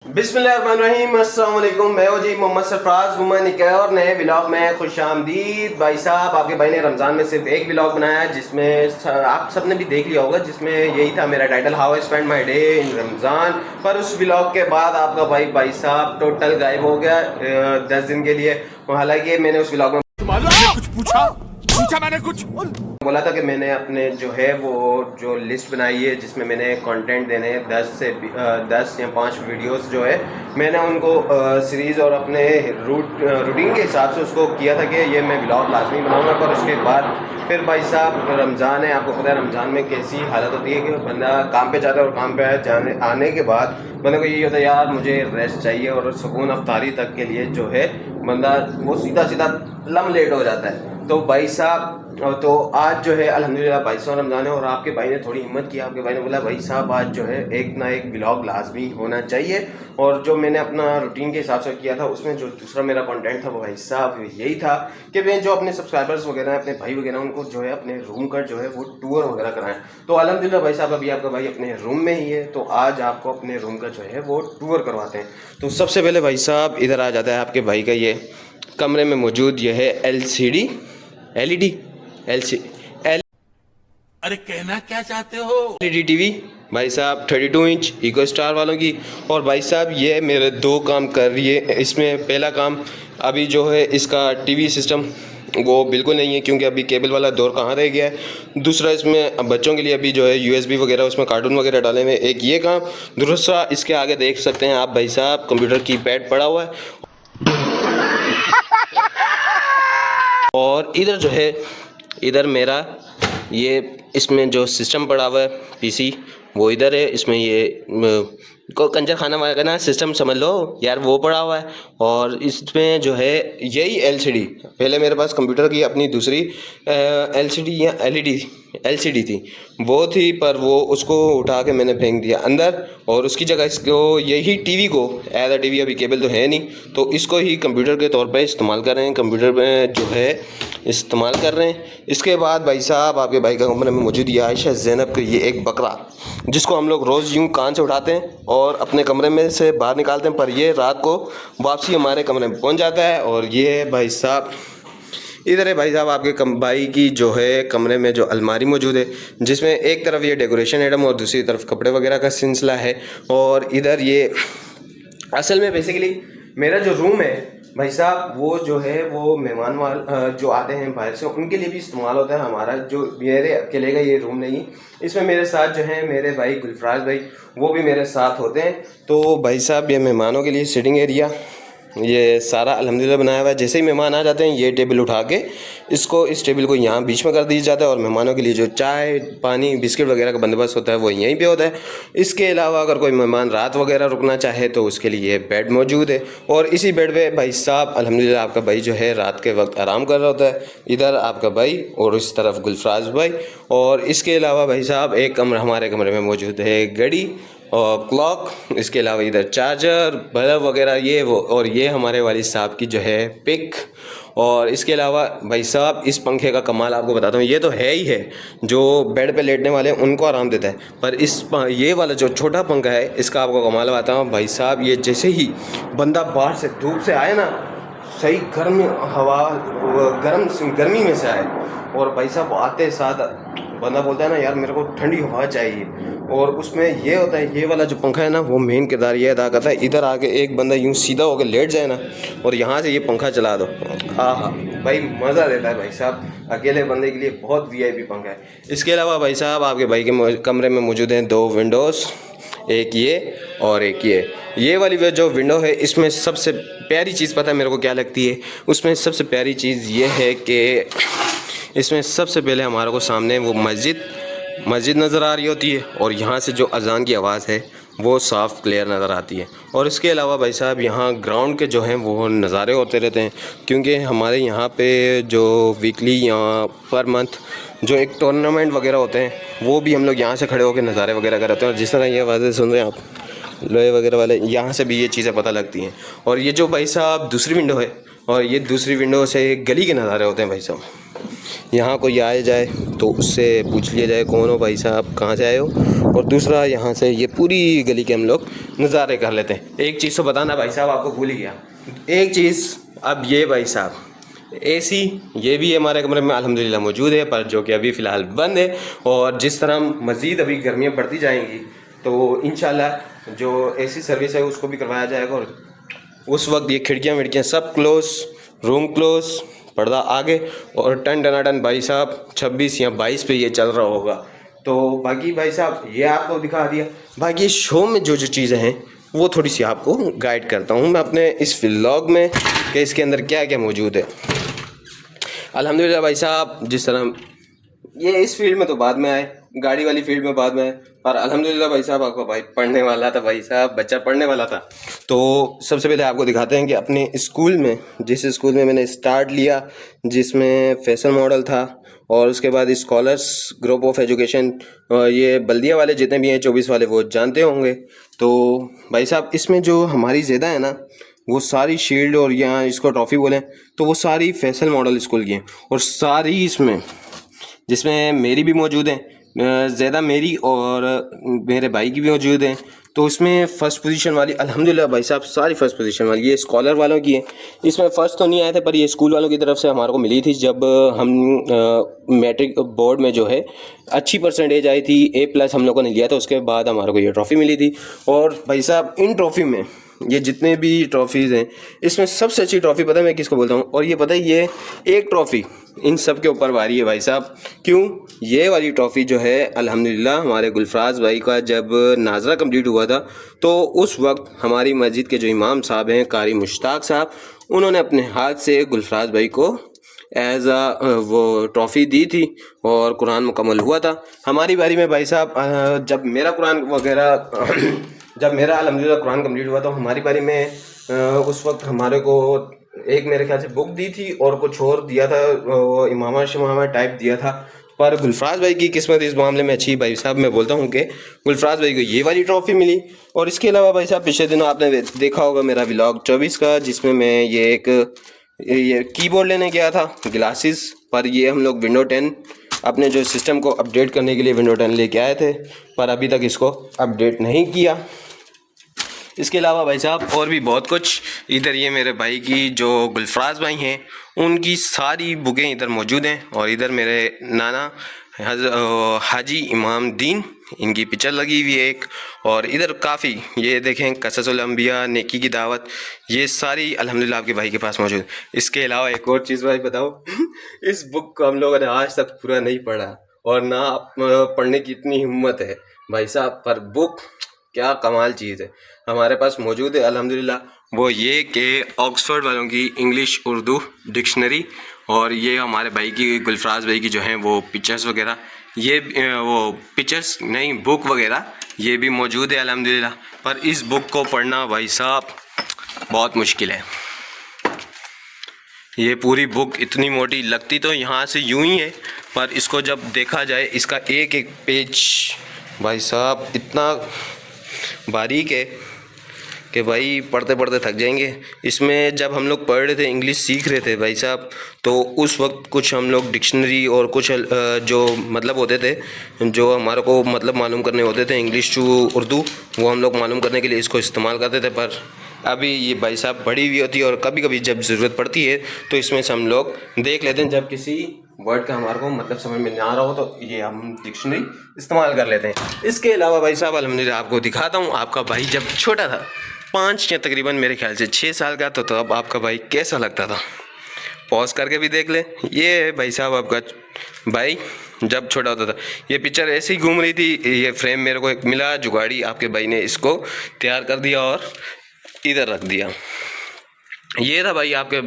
बिस्मिल्लाहिर्रहमानिर्रहीम, अस्सलाम वालेकुम। मैं हूं जी मोहम्मद सरफराज गुमान एक और नए व्लॉग में खुशामदीद। भाई साहब, आपके भाई ने रमज़ान में सिर्फ एक व्लॉग बनाया जिसमें आप सबने भी देख लिया होगा, जिसमें यही था मेरा title, how I spend my day in Ramzan. पर उस व्लॉग के बाद आपका भाई साहब टोटल गायब हो गया 10 दिन के लिए। हालांकि मैंने उस व्लॉग में कुछ पूछा मैंने कुछ बोला था कि मैंने अपने जो है वो जो लिस्ट बनाई है जिसमें मैंने कंटेंट देने हैं 10 या 5 वीडियोस जो है मैंने उनको सीरीज़ और अपने रूटीन के हिसाब से उसको किया था कि ये मैं व्लॉग लाजमी बनाऊंगा। पर उसके बाद फिर भाई साहब रमज़ान है, आपको पता है रमज़ान में कैसी हालत होती है कि बंदा काम पे जाता है और काम पे आने के बाद बंदे को यही होता है यार मुझे रेस्ट चाहिए, और सुकून अफ्तारी तक के लिए जो है बंदा वो सीधा लम लेट हो जाता है। तो भाई साहब तो आज जो है अल्हम्दुलिल्लाह 22वां रमज़ान है और आपके भाई ने थोड़ी हिम्मत की। आपके भाई ने बोला भाई साहब आज जो है एक ना एक व्लॉग लाजमी होना चाहिए। और जो मैंने अपना रूटीन के हिसाब से किया था उसमें जो दूसरा मेरा कंटेंट था वो भाई साहब यही था कि मैं जो अपने सब्सक्राइबर्स वगैरह अपने भाई वगैरह उनको जो है अपने रूम का जो है वो टूर वगैरह कराएं। तो अल्हम्दुलिल्लाह भाई साहब अभी आपका भाई अपने रूम में ही है, तो आज आपको अपने रूम का जो है वो टूर करवाते हैं। तो सबसे पहले भाई साहब इधर आ जाता है आपके भाई का ये कमरे में मौजूद यह है अरे कहना क्या चाहते हो? एलईडी टीवी भाई साहब 32 इंच इको स्टार वालों की। और भाई साहब ये मेरे 2 काम कर रही है इसमें। पहला काम अभी जो है इसका टीवी सिस्टम वो बिल्कुल नहीं है क्योंकि अभी केबल वाला दौर कहाँ रह गया है। दूसरा इसमें बच्चों के लिए अभी जो है यूएसबी वगैरह उसमें कार्टून वगैरह डाले हुए, एक ये काम। दूसरा इसके आगे देख सकते हैं आप भाई साहब कंप्यूटर की पैड पड़ा हुआ है। और इधर जो है इधर मेरा ये इसमें जो सिस्टम पड़ा हुआ है पीसी वो इधर है। इसमें ये को कंजर खाना वाला ना सिस्टम समझ लो यार वो पड़ा हुआ है। और इसमें जो है यही एलसीडी, पहले मेरे पास कंप्यूटर की अपनी दूसरी एलसीडी या एलसीडी थी वो थी, पर वो उसको उठा के मैंने फेंक दिया अंदर और उसकी जगह इसको यही टीवी को एज अ टीवी, अभी केबल तो है नहीं तो इसको ही कंप्यूटर के तौर पे इस्तेमाल कर रहे हैं, कंप्यूटर में जो है इस्तेमाल कर रहे हैं। इसके बाद भाई साहब आपके भाई का कमरे में मौजूद ये आयशा ज़ैनब का ये एक बकरा जिसको हम लोग रोज़ यूँ कान से उठाते हैं और अपने कमरे में से बाहर निकालते हैं, पर ये रात को वापसी हमारे कमरे में पहुंच जाता है। और ये है भाई साहब इधर है भाई साहब आपके भाई की जो है कमरे में जो अलमारी मौजूद है जिसमें एक तरफ ये डेकोरेशन आइटम और दूसरी तरफ कपड़े वगैरह का सिलसिला है। और इधर ये असल में बेसिकली मेरा जो रूम है भाई साहब वो जो है वो मेहमान जो आते हैं बाहर से उनके लिए भी इस्तेमाल होता है। हमारा जो मेरे अकेले का ये रूम नहीं, इसमें मेरे साथ जो है मेरे भाई गुलफराज भाई वो भी मेरे साथ होते हैं। तो भाई साहब ये मेहमानों के लिए सिटिंग एरिया ये सारा अल्हम्दुलिल्लाह बनाया हुआ है। जैसे ही मेहमान आ जाते हैं ये टेबल उठा के इस टेबल को यहाँ बीच में कर दिया जाता है और मेहमानों के लिए जो चाय पानी बिस्किट वगैरह का बंदोबस्त होता है वो यहीं पे होता है। इसके अलावा अगर कोई मेहमान रात वगैरह रुकना चाहे तो उसके लिए बेड मौजूद है और इसी बेड पे भाई साहब अल्हम्दुलिल्लाह आपका भाई जो है रात के वक्त आराम कर रहा होता है। इधर आपका भाई और इस तरफ गुलफराज भाई। और इसके अलावा भाई साहब एक कमरा हमारे कमरे में मौजूद है घड़ी और क्लॉक, इसके अलावा इधर चार्जर बल्ब वगैरह ये वो, और ये हमारे वालिद साहब की जो है पिक। और इसके अलावा भाई साहब इस पंखे का कमाल आपको बताता हूँ, ये तो है ही है जो बेड पे लेटने वाले हैं उनको आराम देता है, पर ये वाला जो छोटा पंखा है इसका आपको कमाल बताता हूँ भाई साहब। ये जैसे ही बंदा बाहर से धूप से आए ना सही गर्म हवा गर्मी में से आए और भाई साहब आते साथ बंदा बोलता है ना यार मेरे को ठंडी हवा चाहिए, और उसमें ये होता है ये वाला जो पंखा है ना वो मेन किरदार ये अदा करता है। इधर आके एक बंदा यूँ सीधा होकर लेट जाए ना और यहाँ से ये पंखा चला दो, हाँ भाई मज़ा देता है भाई साहब। अकेले बंदे के लिए बहुत वीआईपी पंखा है। इसके अलावा भाई साहब आपके भाई के कमरे में मौजूद हैं 2 विंडोज़, एक ये और एक ये वाली जो विंडो है इसमें सबसे प्यारी चीज़ पता है मेरे को क्या लगती है, उसमें सबसे प्यारी चीज़ ये है कि इसमें सबसे पहले हमारे को सामने वो मस्जिद नज़र आ रही होती है और यहाँ से जो अज़ान की आवाज़ है वो साफ़ क्लियर नज़र आती है। और इसके अलावा भाई साहब यहाँ ग्राउंड के जो हैं वो नज़ारे होते रहते हैं क्योंकि हमारे यहाँ पे जो वीकली या पर मंथ जो एक टूर्नामेंट वगैरह होते हैं वो भी हम लोग यहाँ से खड़े होकर नज़ारे वगैरह कराते हैं। और जिस तरह ये आवाज़ें सुन रहे हैं आप लोहे वगैरह वाले, यहाँ से भी ये चीज़ें पता लगती हैं। और ये जो भाई साहब दूसरी विंडो है और ये दूसरी विंडो से गली के नज़ारे होते हैं भाई साहब। यहाँ कोई आए जाए तो उससे पूछ लिया जाए कौन हो भाई साहब कहाँ से आए हो, और दूसरा यहाँ से ये पूरी गली के हम लोग नज़ारे कर लेते हैं। एक चीज़ तो बताना भाई साहब, आपको भूल ही गया एक चीज़। अब ये भाई साहब एसी ये भी हमारे कमरे में अल्हम्दुलिल्लाह मौजूद है, पर जो कि अभी फ़िलहाल बंद है। और जिस तरह मज़ीद अभी गर्मियाँ बढ़ती जाएंगी तो इंशाल्लाह जो एसी सर्विस है उसको भी करवाया जाएगा। और उस वक्त ये खिड़कियाँ विड़कियाँ सब क्लोज़, रूम क्लोज़, पर्दा आगे, और टन टनाटन भाई साहब 26 या 22 पे ये चल रहा होगा। तो बाकी भाई साहब ये आपको दिखा दिया। बाकी शो में जो जो चीज़ें हैं वो थोड़ी सी आपको गाइड करता हूँ मैं अपने इस व्लॉग में कि इसके अंदर क्या क्या मौजूद है। अल्हम्दुलिल्लाह भाई साहब, जिस तरह ये इस फील्ड में तो बाद में आए, गाड़ी वाली फील्ड में बाद में आए, पर अल्हम्दुलिल्लाह भाई साहब आपका भाई पढ़ने वाला था, भाई साहब बच्चा पढ़ने वाला था। तो सबसे पहले आपको दिखाते हैं कि अपने स्कूल में, जिस स्कूल में मैंने स्टार्ट लिया, जिसमें फैसल मॉडल था, और उसके बाद स्कॉलर्स ग्रुप ऑफ एजुकेशन, ये बल्दिया वाले जितने भी हैं 24 वाले वो जानते होंगे। तो भाई साहब इसमें जो हमारी ज़्यादा है ना, वो सारी शील्ड और यहाँ इसको ट्रॉफ़ी बोलें तो वो सारी फैसल मॉडल स्कूल की हैं। और सारी इसमें जिसमें मेरी भी मौजूद है, ज़्यादा मेरी और मेरे भाई की भी मौजूद हैं। तो इसमें फ़र्स्ट पोजीशन वाली अल्हम्दुलिल्लाह भाई साहब सारी फ़र्स्ट पोजीशन वाली ये स्कॉलर वालों की है। इसमें फ़र्स्ट तो नहीं आए थे, पर ये स्कूल वालों की तरफ से हमारे को मिली थी जब हम मैट्रिक बोर्ड में जो है अच्छी परसेंटेज आई थी, A+ हम लोगों ने लिया था, उसके बाद हमारे को ये ट्रॉफ़ी मिली थी। और भाई साहब इन ट्रॉफ़ी में ये जितने भी ट्रॉफ़ीज़ हैं इसमें सबसे अच्छी ट्रॉफ़ी पता है मैं किसको बोलता हूँ? और ये पता है ये एक ट्रॉफ़ी इन सब के ऊपर भारी है भाई साहब। क्यों? ये वाली ट्रॉफ़ी जो है अल्हम्दुलिल्लाह हमारे गुलफराज भाई का जब नाजरा कंप्लीट हुआ था तो उस वक्त हमारी मस्जिद के जो इमाम साहब हैं कारी मुश्ताक साहब, उन्होंने अपने हाथ से गुलफराज भाई को एज वो ट्रॉफ़ी दी थी और कुरान मुकम्मल हुआ था। हमारी बारी में भाई साहब जब मेरा कुरान वगैरह जब मेरा अल्हम्दुलिल्लाह कुरान कंप्लीट हुआ तो हमारी बारी में उस वक्त हमारे को एक मेरे ख्याल से बुक दी थी और कुछ और दिया था, इमामा शमामा टाइप दिया था। पर गुलफराज भाई की किस्मत इस मामले में अच्छी भाई साहब, मैं बोलता हूँ कि गुलफराज भाई को ये वाली ट्रॉफ़ी मिली। और इसके अलावा भाई साहब पिछले दिनों आपने देखा होगा मेरा व्लॉग 24 का, जिसमें मैं ये कीबोर्ड लेने गया था ग्लासेस पर। ये हम लोग विंडो 10 अपने जो सिस्टम को अपडेट करने के लिए विंडो 10 लेके आए थे, पर अभी तक इसको अपडेट नहीं किया। इसके अलावा भाई साहब और भी बहुत कुछ, इधर ये मेरे भाई की जो गुलफराज भाई हैं उनकी सारी बुकें इधर मौजूद हैं। और इधर मेरे नाना हाजी इमाम दीन, इनकी पिक्चर लगी हुई है एक। और इधर काफ़ी ये देखें कससुल अंबिया, नेकी की दावत, ये सारी अल्हम्दुलिल्लाह आपके भाई के पास मौजूद। इसके अलावा एक और चीज़ भाई बताओ इस बुक को हम लोगों ने आज तक पूरा नहीं पढ़ा और ना पढ़ने की इतनी हिम्मत है भाई साहब, पर बुक क्या कमाल चीज़ है हमारे पास मौजूद है अल्हम्दुलिल्लाह। वो ये कि ऑक्सफोर्ड वालों की इंग्लिश उर्दू डिक्शनरी, और ये हमारे भाई की गुलफराज भाई की जो हैं वो पिक्चर्स वगैरह, ये वो पिक्चर्स नहीं बुक वगैरह ये भी मौजूद है अल्हम्दुलिल्लाह। पर इस बुक को पढ़ना भाई साहब बहुत मुश्किल है। ये पूरी बुक इतनी मोटी लगती तो यहाँ से यूं ही है, पर इसको जब देखा जाए इसका एक एक पेज भाई साहब इतना बारीक है कि भाई पढ़ते पढ़ते थक जाएंगे। इसमें जब हम लोग पढ़ रहे थे, इंग्लिश सीख रहे थे भाई साहब, तो उस वक्त कुछ हम लोग डिक्शनरी और कुछ जो मतलब होते थे, जो हमारे को मतलब मालूम करने होते थे इंग्लिश टू उर्दू, वो हम लोग मालूम करने के लिए इसको इस्तेमाल करते थे। पर अभी ये भाई साहब पढ़ी हुई होती है और कभी कभी जब ज़रूरत पड़ती है तो इसमें से हम लोग देख लेते हैं। जब किसी वर्ड का हमारे को मतलब समझ में नहीं आ रहा हो तो ये हम डिक्शनरी इस्तेमाल कर लेते हैं। इसके अलावा भाई साहब अल्हम्दुलिल्लाह आपको दिखाता हूँ, आपका भाई जब छोटा था 5 या तकरीबन मेरे ख्याल से 6 साल का, तो अब आपका भाई कैसा लगता था, पॉज करके भी देख ले। ये है भाई साहब आपका भाई जब छोटा होता था। ये पिक्चर ऐसे ही घूम रही थी, ये फ्रेम मेरे को एक मिला जुगाड़ी, आपके भाई ने इसको तैयार कर दिया और इधर रख दिया। ये था भाई आपके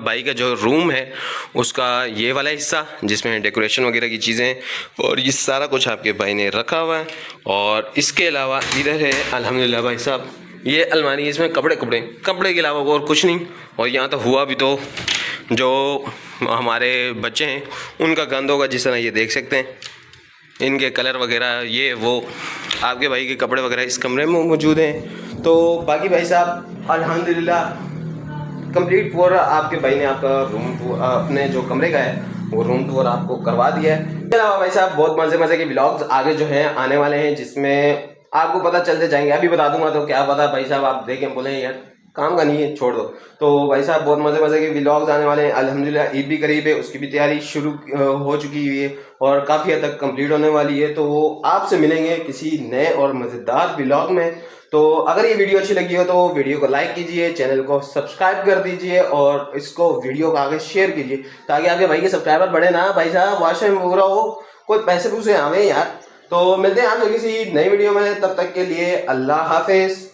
भाई का जो रूम है उसका ये वाला हिस्सा, जिसमें डेकोरेशन वगैरह की चीज़ें और ये सारा कुछ आपके भाई ने रखा हुआ है। और इसके अलावा इधर है अल्हम्दुलिल्लाह भाई साहब ये अलमारी, इसमें कपड़े के अलावा और कुछ नहीं। और यहाँ तो हुआ भी तो जो हमारे बच्चे हैं उनका गंद होगा, जिस तरह ये देख सकते हैं, इनके कलर वगैरह ये वो आपके भाई के कपड़े वगैरह इस कमरे में मौजूद हैं। तो बाकी भाई साहब अल्हम्दुलिल्लाह कंप्लीट पूरा आपके भाई ने आपका रूम अपने जो कमरे का है वो रूम टूर आपको करवा दिया है। इसके अलावा भाई साहब बहुत मज़े के व्लॉग्स आगे जो हैं आने वाले हैं, जिसमें आपको पता चलते जाएंगे। अभी बता दूंगा तो क्या पता भाई साहब आप देखें बोले यार काम का नहीं है छोड़ दो। तो भाई साहब बहुत मज़े के व्लॉग्स आने वाले हैं। अल्हम्दुलिल्लाह ईद भी करीब है, उसकी भी तैयारी शुरू हो चुकी हुई है और काफ़ी हद तक कंप्लीट होने वाली है। तो आपसे मिलेंगे किसी नए और मज़ेदार व्लॉग में। तो अगर ये वीडियो अच्छी लगी हो तो वीडियो को लाइक कीजिए, चैनल को सब्सक्राइब कर दीजिए और इसको वीडियो को आगे शेयर कीजिए ताकि आपके भाई के सब्सक्राइबर बढ़े ना भाई साहब, वॉच टाइम पूरा हो, कोई पैसे पूसे आवे यार। तो मिलते हैं आपसे किसी नई वीडियो में, तब तक के लिए अल्लाह हाफिज।